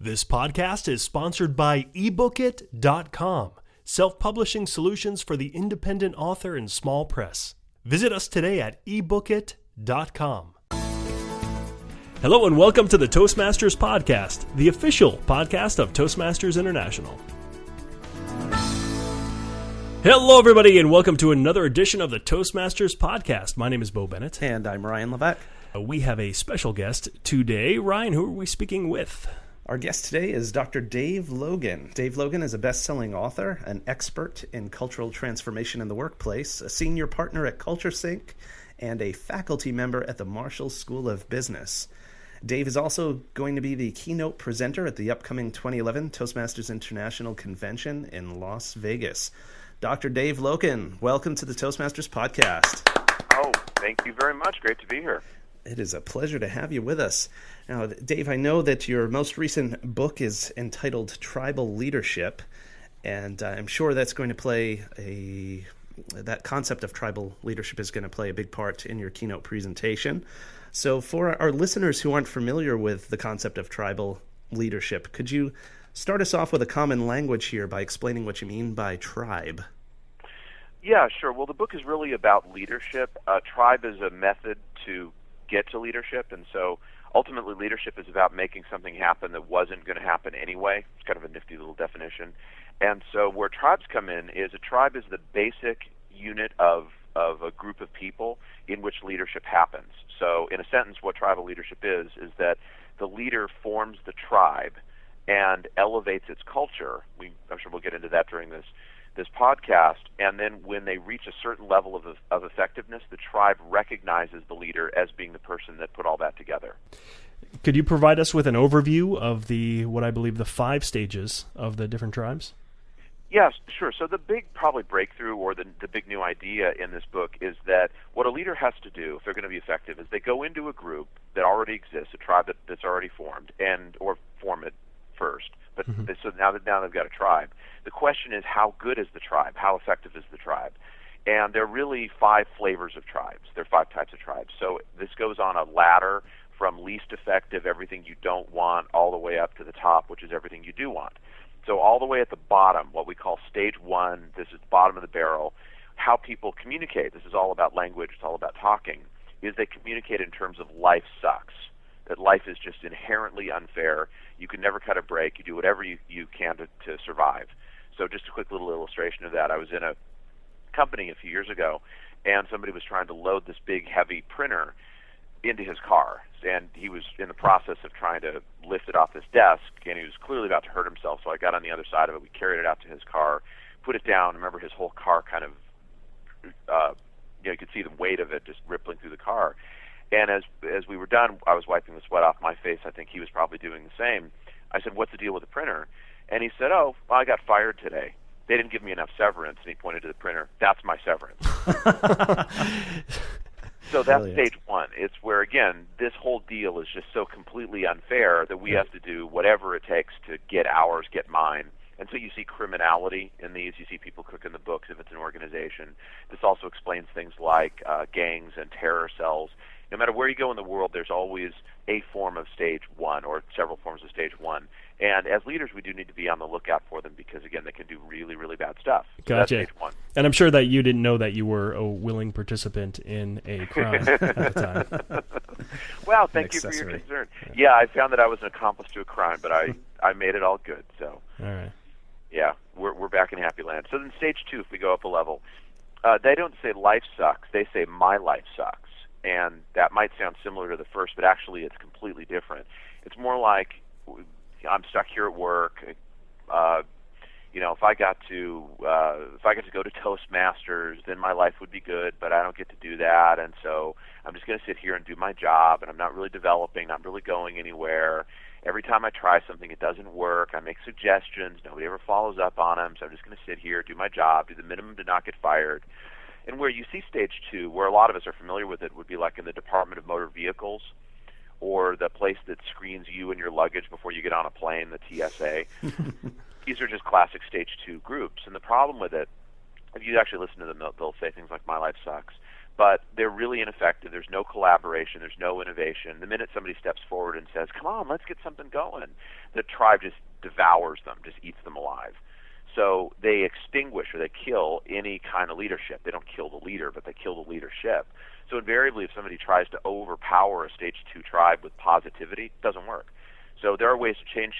This podcast is sponsored by ebookit.com, self-publishing solutions for the independent author and small press. Visit us today at ebookit.com. Hello and welcome to the Toastmasters Podcast, the official podcast of Toastmasters International. Hello everybody and welcome to another edition of the Toastmasters Podcast. My name is Bo Bennett. And I'm Ryan Levesque. We have a special guest today. Ryan, who are we speaking with? Our guest today is Dr. Dave Logan. Dave Logan is a best-selling author, an expert in cultural transformation in the workplace, a senior partner at CultureSync, and a faculty member at the Marshall School of Business. Dave is also going to be the keynote presenter at the upcoming 2011 Toastmasters International Convention in Las Vegas. Dr. Dave Logan, welcome to the Toastmasters Podcast. Oh, thank you very much. Great to be here. It is a pleasure to have you with us. Now, Dave, I know that your most recent book is entitled Tribal Leadership, and I'm sure that's going to play that concept of tribal leadership is going to play a big part in your keynote presentation. So for our listeners who aren't familiar with the concept of tribal leadership, could you start us off with a common language here by explaining what you mean by tribe? Yeah, sure. Well, the book is really about leadership. Tribe is a method to get to leadership, and so ultimately leadership is about making something happen that wasn't going to happen anyway. It's kind of a nifty little definition. And so where tribes come in is a tribe is the basic unit of a group of people in which leadership happens. So in a sentence, what tribal leadership is that the leader forms the tribe and elevates its culture. I'm sure we'll get into that during this podcast, and then when they reach a certain level of effectiveness, the tribe recognizes the leader as being the person that put all that together. Could you provide us with an overview of what I believe the 5 stages of the different tribes? Yes, sure. So the big probably breakthrough or the big new idea in this book is that what a leader has to do if they're going to be effective is they go into a group that already exists, a tribe that's already formed, or form it first. But so now they've got a tribe. The question is, how good is the tribe? How effective is the tribe? And there are really 5 flavors of tribes. There are 5 types of tribes. So this goes on a ladder from least effective, everything you don't want, all the way up to the top, which is everything you do want. So all the way at the bottom, what we call stage 1, this is the bottom of the barrel, how people communicate. This is all about language. It's all about talking. Is they communicate in terms of life sucks. That life is just inherently unfair. You can never cut a break. You do whatever you can to survive. So just a quick little illustration of that. I was in a company a few years ago, and somebody was trying to load this big, heavy printer into his car. And he was in the process of trying to lift it off his desk, and he was clearly about to hurt himself. So I got on the other side of it. We carried it out to his car, put it down. Remember, his whole car kind of, you could see the weight of it just rippling through the car. And as we were done, I was wiping the sweat off my face. I think he was probably doing the same. I said, "What's the deal with the printer?" And he said, "Oh, well, I got fired today. They didn't give me enough severance." And he pointed to the printer. "That's my severance." So that's Brilliant. stage 1. It's where, again, this whole deal is just so completely unfair that we have to do whatever it takes to get ours, get mine. And so you see criminality in these. You see people cooking the books if it's an organization. This also explains things like gangs and terror cells. No matter where you go in the world, there's always a form of stage 1 or several forms of stage 1. And as leaders, we do need to be on the lookout for them because, again, they can do really, really bad stuff. So Gotcha. That's stage 1. And I'm sure that you didn't know that you were a willing participant in a crime at the time. Well, thank you for your concern. Yeah, I found that I was an accomplice to a crime, but I made it all good. So, all right. Yeah, we're back in happy land. So then stage 2, if we go up a level, they don't say life sucks. They say my life sucks. And that might sound similar to the first, but actually it's completely different. It's more like I'm stuck here at work. If I got to go to Toastmasters, then my life would be good. But I don't get to do that, and so I'm just going to sit here and do my job. And I'm not really developing, not really going anywhere. Every time I try something, it doesn't work. I make suggestions. Nobody ever follows up on them. So I'm just going to sit here, do my job, do the minimum to not get fired. And where you see stage 2, where a lot of us are familiar with it, would be like in the Department of Motor Vehicles or the place that screens you and your luggage before you get on a plane, the TSA. These are just classic stage 2 groups. And the problem with it, if you actually listen to them, they'll say things like, my life sucks. but they're really ineffective. There's no collaboration. There's no innovation. The minute somebody steps forward and says, come on, let's get something going, the tribe just devours them, just eats them alive. So they extinguish or they kill any kind of leadership. They don't kill the leader, but they kill the leadership. So invariably, if somebody tries to overpower a stage 2 tribe with positivity, it doesn't work. So there are ways to change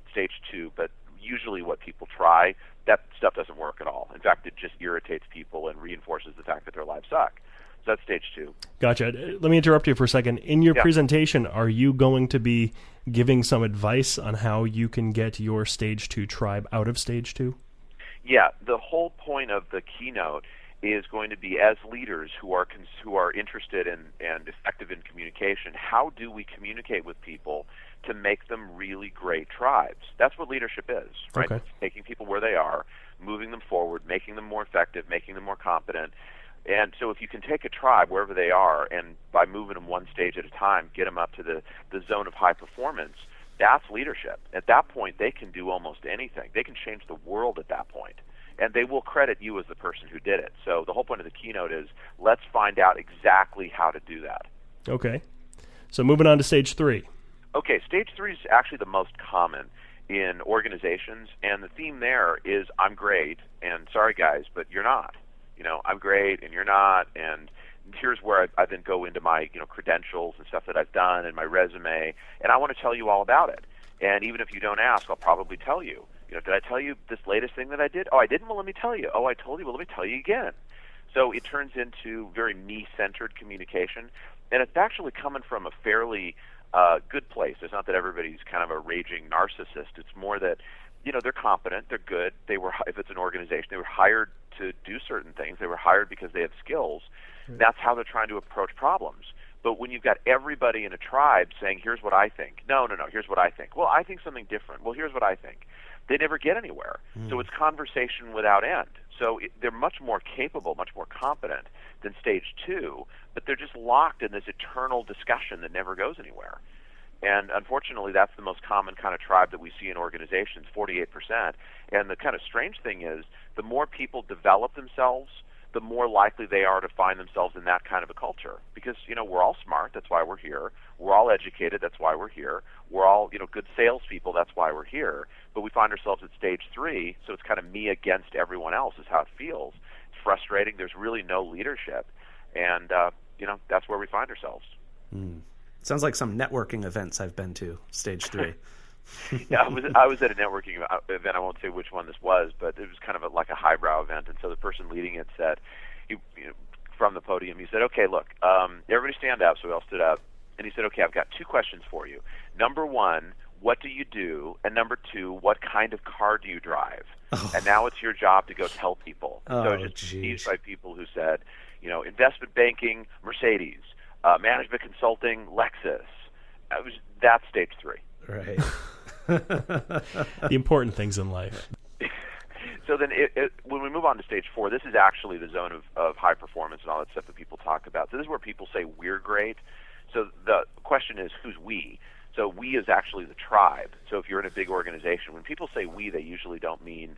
stage 2, but usually what people try, that stuff doesn't work at all. In fact, it just irritates people and reinforces the fact that their lives suck. So that's stage 2. Gotcha. Let me interrupt you for a second. In your presentation, are you going to be giving some advice on how you can get your stage 2 tribe out of stage 2? Yeah, the whole point of the keynote is going to be, as leaders who are interested in and effective in communication, how do we communicate with people to make them really great tribes? That's what leadership is, right? Okay. Taking people where they are, moving them forward, making them more effective, making them more competent. And so if you can take a tribe wherever they are and by moving them one stage at a time, get them up to the zone of high performance, that's leadership. At that point, they can do almost anything. They can change the world at that point. And they will credit you as the person who did it. So the whole point of the keynote is, let's find out exactly how to do that. Okay. So moving on to stage 3. Okay, stage 3 is actually the most common in organizations, and the theme there is I'm great, and sorry guys, but you're not. I'm great, and you're not, and here's where I then go into my credentials and stuff that I've done and my resume, and I want to tell you all about it. And even if you don't ask, I'll probably tell you. Did I tell you this latest thing that I did? Oh, I didn't? Well, let me tell you. Oh, I told you? Well, let me tell you again. So it turns into very me-centered communication, and it's actually coming from a fairly good place. It's not that everybody's kind of a raging narcissist. It's more that, they're competent, they're good. If it's an organization, they were hired to do certain things. They were hired because they have skills. Right. That's how they're trying to approach problems. But when you've got everybody in a tribe saying, here's what I think. No, here's what I think. Well, I think something different. Well, here's what I think. They never get anywhere. So it's conversation without end. So they're much more capable, much more competent than stage 2, but they're just locked in this eternal discussion that never goes anywhere. And unfortunately, that's the most common kind of tribe that we see in organizations, 48%. And the kind of strange thing is, the more people develop themselves, the more likely they are to find themselves in that kind of a culture. Because, we're all smart, that's why we're here. We're all educated, that's why we're here. We're all, good salespeople, that's why we're here. But we find ourselves at stage 3, so it's kind of me against everyone else is how it feels. It's frustrating, there's really no leadership. And, that's where we find ourselves. Sounds like some networking events I've been to, stage 3. Yeah, I was at a networking event. I won't say which one this was, but it was kind of like a highbrow event. And so the person leading it said, from the podium, he said, okay, look, everybody stand up. So we all stood up. And he said, okay, I've got 2 questions for you. Number 1, what do you do? And number 2, what kind of car do you drive? Oh. And now it's your job to go tell people. So just teased by people who said, investment banking, Mercedes, management consulting, Lexus. That's stage 3. Right. The important things in life. So then when we move on to stage 4, this is actually the zone of high performance and all that stuff that people talk about. So this is where people say we're great. So the question is, who's we? So we is actually the tribe. So if you're in a big organization, when people say we, they usually don't mean,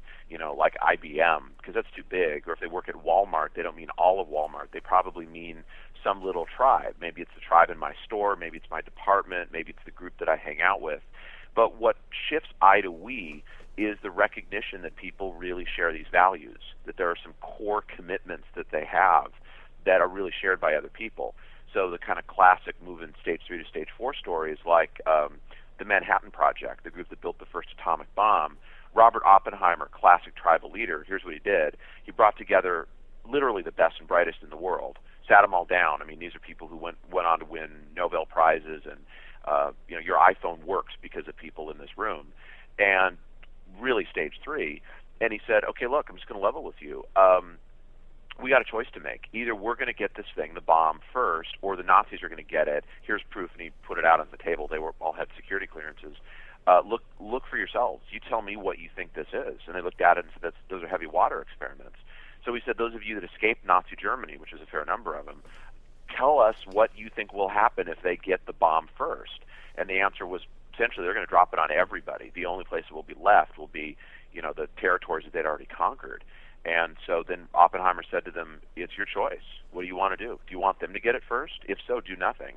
like IBM, because that's too big. Or if they work at Walmart, they don't mean all of Walmart. They probably mean some little tribe. Maybe it's the tribe in my store, maybe it's my department, maybe it's the group that I hang out with. But what shifts I to we is the recognition that people really share these values, that there are some core commitments that they have that are really shared by other people. So the kind of classic moving stage 3 to stage 4 stories like the Manhattan Project, the group that built the first atomic bomb. Robert Oppenheimer, classic tribal leader, here's what he did. He brought together literally the best and brightest in the world, sat them all down. I mean, these are people who went on to win Nobel Prizes, and your iPhone works because of people in this room. And really stage 3. And he said, okay, look, I'm just going to level with you. We got a choice to make. Either we're going to get this thing, the bomb, first, or the Nazis are going to get it. Here's proof, and he put it out on the table. They all had security clearances. Look for yourselves. You tell me what you think this is. And they looked at it and said, those are heavy water experiments. So he said, those of you that escaped Nazi Germany, which is a fair number of them, tell us what you think will happen if they get the bomb first. And the answer was, essentially, they're going to drop it on everybody. The only place that will be left will be, the territories that they'd already conquered. And so then Oppenheimer said to them, it's your choice. What do you want to do? Do you want them to get it first? If so, do nothing.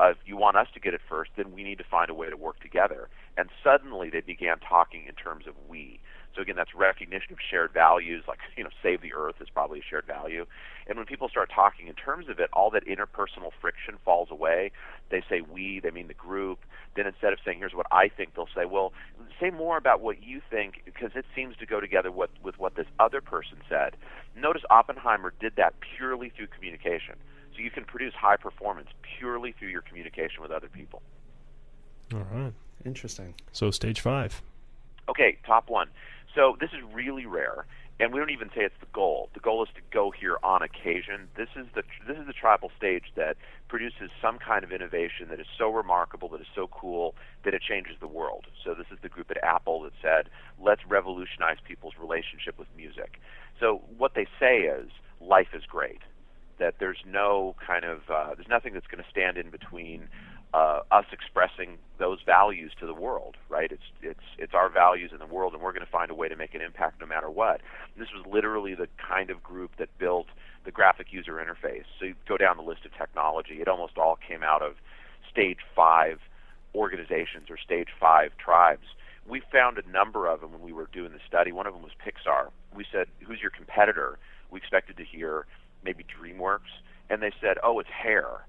If you want us to get it first, then we need to find a way to work together. And suddenly they began talking in terms of we. So again, that's recognition of shared values, like, save the earth is probably a shared value. And when people start talking in terms of it, all that interpersonal friction falls away. They say we, they mean the group. Then instead of saying, here's what I think, they'll say, well, say more about what you think, because it seems to go together with what this other person said. Notice Oppenheimer did that purely through communication. So you can produce high performance purely through your communication with other people. All right. Interesting. So stage 5. Okay, top 1. So this is really rare, and we don't even say it's the goal. The goal is to go here on occasion. This is the tribal stage that produces some kind of innovation that is so remarkable, that is so cool, that it changes the world. So this is the group at Apple that said, let's revolutionize people's relationship with music. So what they say is, life is great. That there's no kind of there's nothing that's going to stand in between us expressing those values to the world, right? It's our values in the world, and we're going to find a way to make an impact no matter what. And this was literally the kind of group that built the graphic user interface. So you go down the list of technology, it almost all came out of stage 5 organizations or stage 5 tribes. We found a number of them when we were doing the study. One of them was Pixar. We said, who's your competitor? We expected to hear maybe DreamWorks, and they said, oh, it's hair.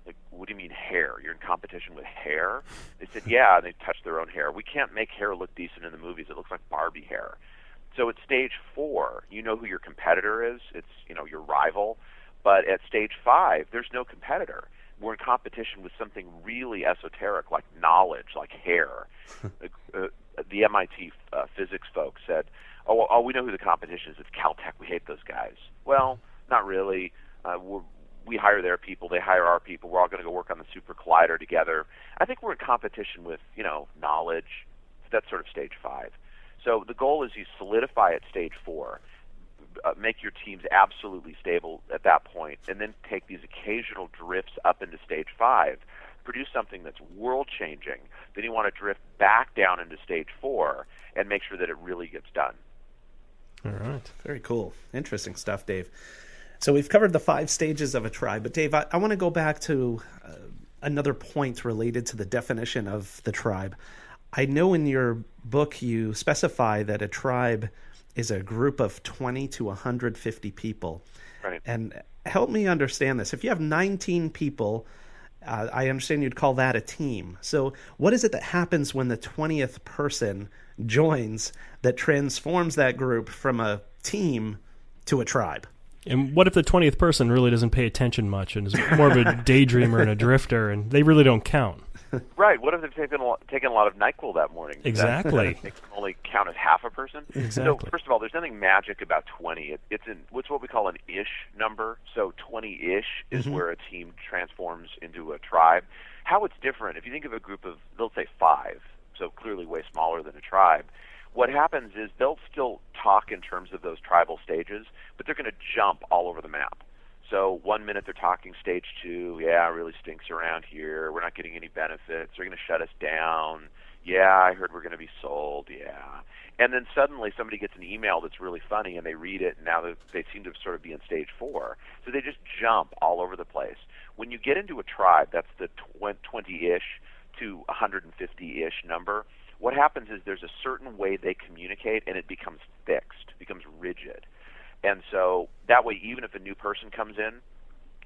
Like, what do you mean hair? You're in competition with hair? They said, yeah, and they touched their own hair. We can't make hair look decent in the movies. It looks like Barbie hair. So at stage 4, you know who your competitor is. It's, your rival. But at stage 5, there's no competitor. We're in competition with something really esoteric, like knowledge, like hair. The MIT physics folks said, oh, we know who the competition is. It's Caltech. We hate those guys. Well, not really. We hire their people. They hire our people. We're all going to go work on the super collider together. I think we're in competition with, knowledge. That's sort of stage 5. So the goal is you solidify at stage 4, make your teams absolutely stable at that point, and then take these occasional drifts up into stage 5, produce something that's world-changing. Then you want to drift back down into stage 4 and make sure that it really gets done. All right. Very cool. Interesting stuff, Dave. So we've covered the 5 stages of a tribe, but Dave, I want to go back to another point related to the definition of the tribe. I know in your book you specify that a tribe is a group of 20 to 150 people. Right. And help me understand this. If you have 19 people, I understand you'd call that a team. So what is it that happens when the 20th person joins that transforms that group from a team to a tribe? And what if the 20th person really doesn't pay attention much and is more of a daydreamer and a drifter, and they really don't count? Right. What if they've taken a lot of NyQuil that morning? Exactly. That makes them only count as half a person? Exactly. So first of all, there's nothing magic about 20. It's what we call an ish number. So 20-ish is where a team transforms into a tribe. How it's different, if you think of a group of, let's say 5, so clearly way smaller than a tribe, what happens is they'll still talk in terms of those tribal stages, but they're going to jump all over the map. So 1 minute they're talking stage 2, yeah, it really stinks around here. We're not getting any benefits. They're going to shut us down. Yeah, I heard we're going to be sold. Yeah. And then suddenly somebody gets an email that's really funny, and they read it, and now they seem to sort of be in stage 4. So they just jump all over the place. When you get into a tribe, that's the 20-ish to 150-ish number, what happens is there's a certain way they communicate, and it becomes fixed, becomes rigid. And so that way, even if a new person comes in,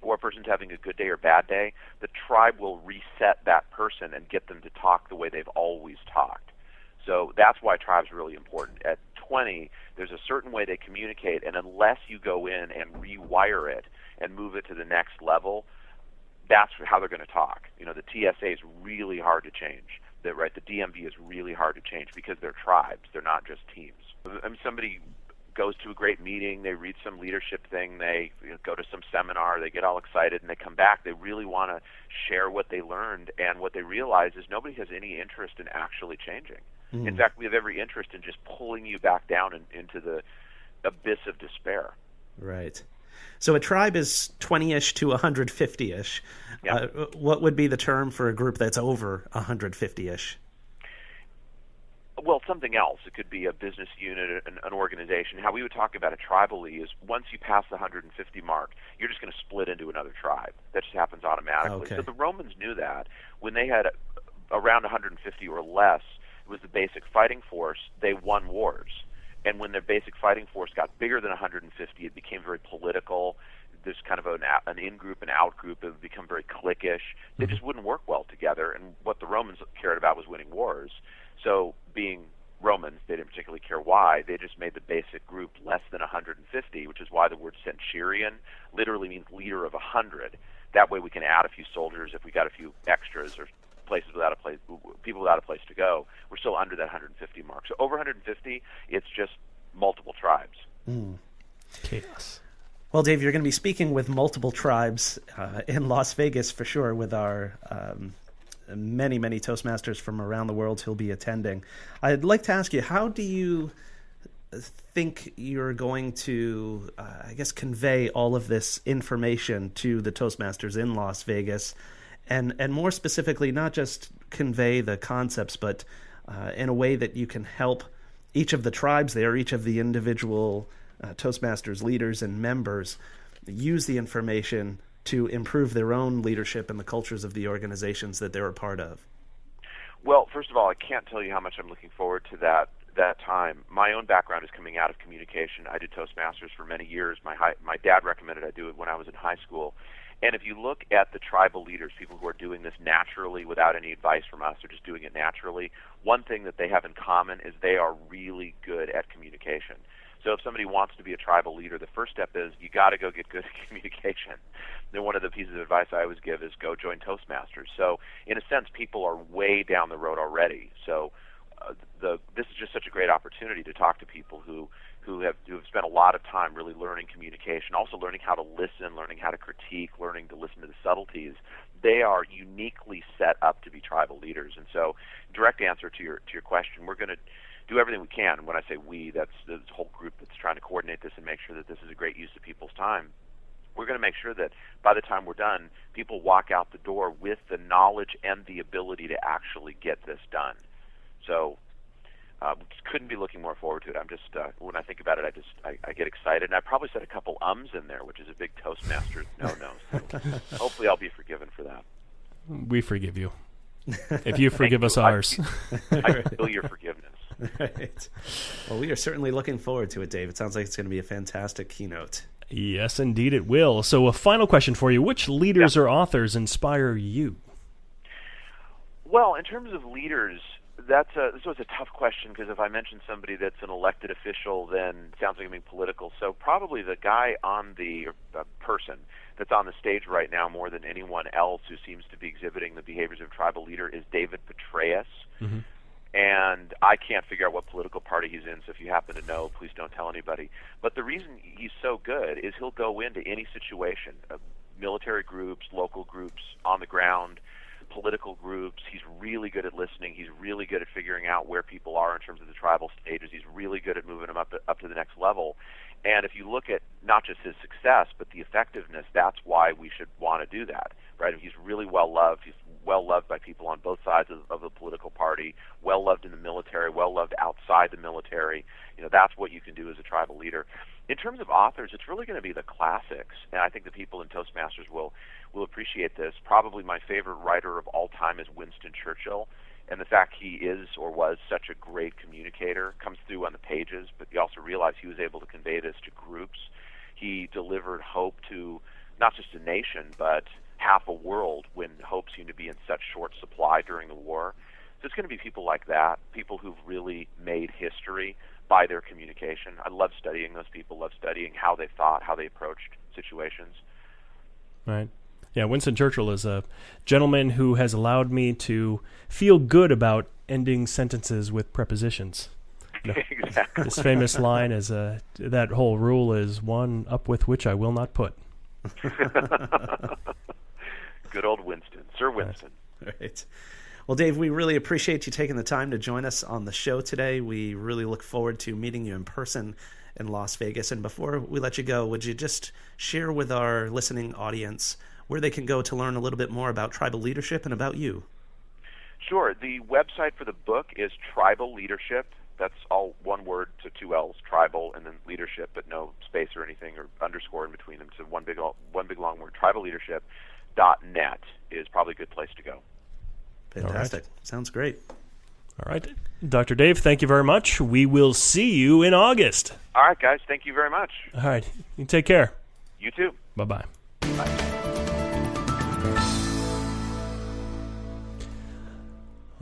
or a person's having a good day or bad day, the tribe will reset that person and get them to talk the way they've always talked. So that's why tribes are really important. At 20, there's a certain way they communicate, and unless you go in and rewire it and move it to the next level, that's how they're going to talk. The TSA is really hard to change. The DMV is really hard to change because they're tribes. They're not just teams. Somebody goes to a great meeting, they read some leadership thing, they go to some seminar, they get all excited, and they come back. They really want to share what they learned, and what they realize is nobody has any interest in actually changing. In fact, we have every interest in just pulling you back down into the abyss of despair. Right. So a tribe is 20-ish to 150-ish. Yeah. What would be the term for a group that's over 150-ish? Well, something else. It could be a business unit, an organization. How we would talk about it tribally is once you pass the 150 mark, you're just going to split into another tribe. That just happens automatically. Okay. So the Romans knew that. When they had around 150 or less, it was the basic fighting force, they won wars. And when their basic fighting force got bigger than 150, it became very political. There's kind of an in-group and out-group. It would become very cliquish. They just wouldn't work well together. And what the Romans cared about was winning wars. So being Romans, they didn't particularly care why. They just made the basic group less than 150, which is why the word centurion literally means leader of 100. That way we can add a few soldiers if we got a few extras or people without a place to go. We're still under that 150 mark. So over 150, it's just multiple tribes. Chaos. Well, Dave, you're going to be speaking with multiple tribes in Las Vegas for sure with our many Toastmasters from around the world who'll be attending. I'd like to ask you, how do you think you're going to, convey all of this information to the Toastmasters in Las Vegas? And more specifically, not just convey the concepts, but in a way that you can help each of the tribes there, each of the individual Toastmasters leaders and members use the information to improve their own leadership and the cultures of the organizations that they're a part of? Well, first of all, I can't tell you how much I'm looking forward to that time. My own background is coming out of communication. I did Toastmasters for many years. My dad recommended I do it when I was in high school. And if you look at the tribal leaders, people who are doing this naturally without any advice from us, or just doing it naturally, one thing that they have in common is they are really good at communication. So if somebody wants to be a tribal leader, the first step is you got to go get good at communication. Then one of the pieces of advice I always give is go join Toastmasters. So in a sense, people are way down the road already. So this is just such a great opportunity to talk to people who have spent a lot of time really learning communication, also learning how to listen, learning how to critique, learning to listen to the subtleties. They are uniquely set up to be tribal leaders. And so, direct answer to your question, we're going to do everything we can. And when I say we, that's the whole group that's trying to coordinate this and make sure that this is a great use of people's time. We're going to make sure that by the time we're done, people walk out the door with the knowledge and the ability to actually get this done. So just couldn't be looking more forward to it. I'm just when I think about it, I get excited, and I probably said a couple ums in there, which is a big Toastmasters no. So hopefully, I'll be forgiven for that. We forgive you if you forgive us ours. I feel your forgiveness. Right. Well, we are certainly looking forward to it, Dave. It sounds like it's going to be a fantastic keynote. Yes, indeed, it will. So, a final question for you: which leaders or authors inspire you? Well, in terms of leaders, this was a tough question, because if I mention somebody that's an elected official, then it sounds like I'm being political. So probably the guy on the person that's on the stage right now more than anyone else who seems to be exhibiting the behaviors of a tribal leader is David Petraeus. Mm-hmm. And I can't figure out what political party he's in, so if you happen to know, please don't tell anybody. But the reason he's so good is he'll go into any situation, military groups, local groups, on the ground, political groups. He's really good at listening. He's really good at figuring out where people are in terms of the tribal stages. He's really good at moving them up to the next level. And if you look at not just his success, but the effectiveness, that's why we should want to do that, right? He's really well-loved. He's well-loved by people on both sides of the political party, well-loved in the military, well-loved outside the military. That's what you can do as a tribal leader. In terms of authors, it's really going to be the classics, and I think the people in Toastmasters will appreciate this. Probably my favorite writer of all time is Winston Churchill, and the fact he is or was such a great communicator comes through on the pages, but you also realize he was able to convey this to groups. He delivered hope to not just a nation, but half a world when hope seemed to be in such short supply during the war. So it's going to be people like that, people who've really made history by their communication. I love studying those people, love studying how they thought, how they approached situations. Right. Yeah, Winston Churchill is a gentleman who has allowed me to feel good about ending sentences with prepositions. Exactly. This famous line is, that whole rule is one up with which I will not put. Good old Winston, Sir Winston. Right. Well, Dave, we really appreciate you taking the time to join us on the show today. We really look forward to meeting you in person in Las Vegas. And before we let you go, would you just share with our listening audience where they can go to learn a little bit more about tribal leadership and about you? Sure. The website for the book is Tribal Leadership. That's all one word to two L's, tribal, and then leadership, but no space or anything or underscore in between them. So one big long word. TribalLeadership.net is probably a good place to go. Fantastic. Sounds great. All right. Dr. Dave, thank you very much. We will see you in August. All right, guys. Thank you very much. All right. You take care. You too. Bye-bye. Bye.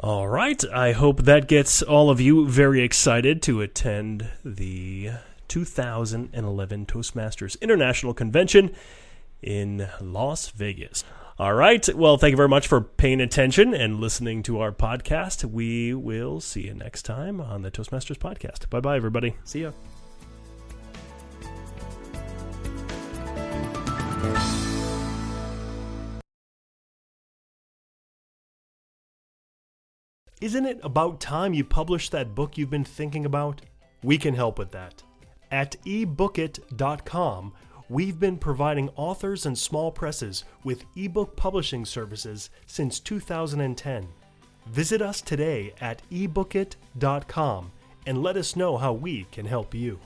All right. I hope that gets all of you very excited to attend the 2011 Toastmasters International Convention in Las Vegas. All right. Well, thank you very much for paying attention and listening to our podcast. We will see you next time on the Toastmasters podcast. Bye-bye, everybody. See ya. Isn't it about time you published that book you've been thinking about? We can help with that. At ebookit.com, we've been providing authors and small presses with ebook publishing services since 2010. Visit us today at ebookit.com and let us know how we can help you.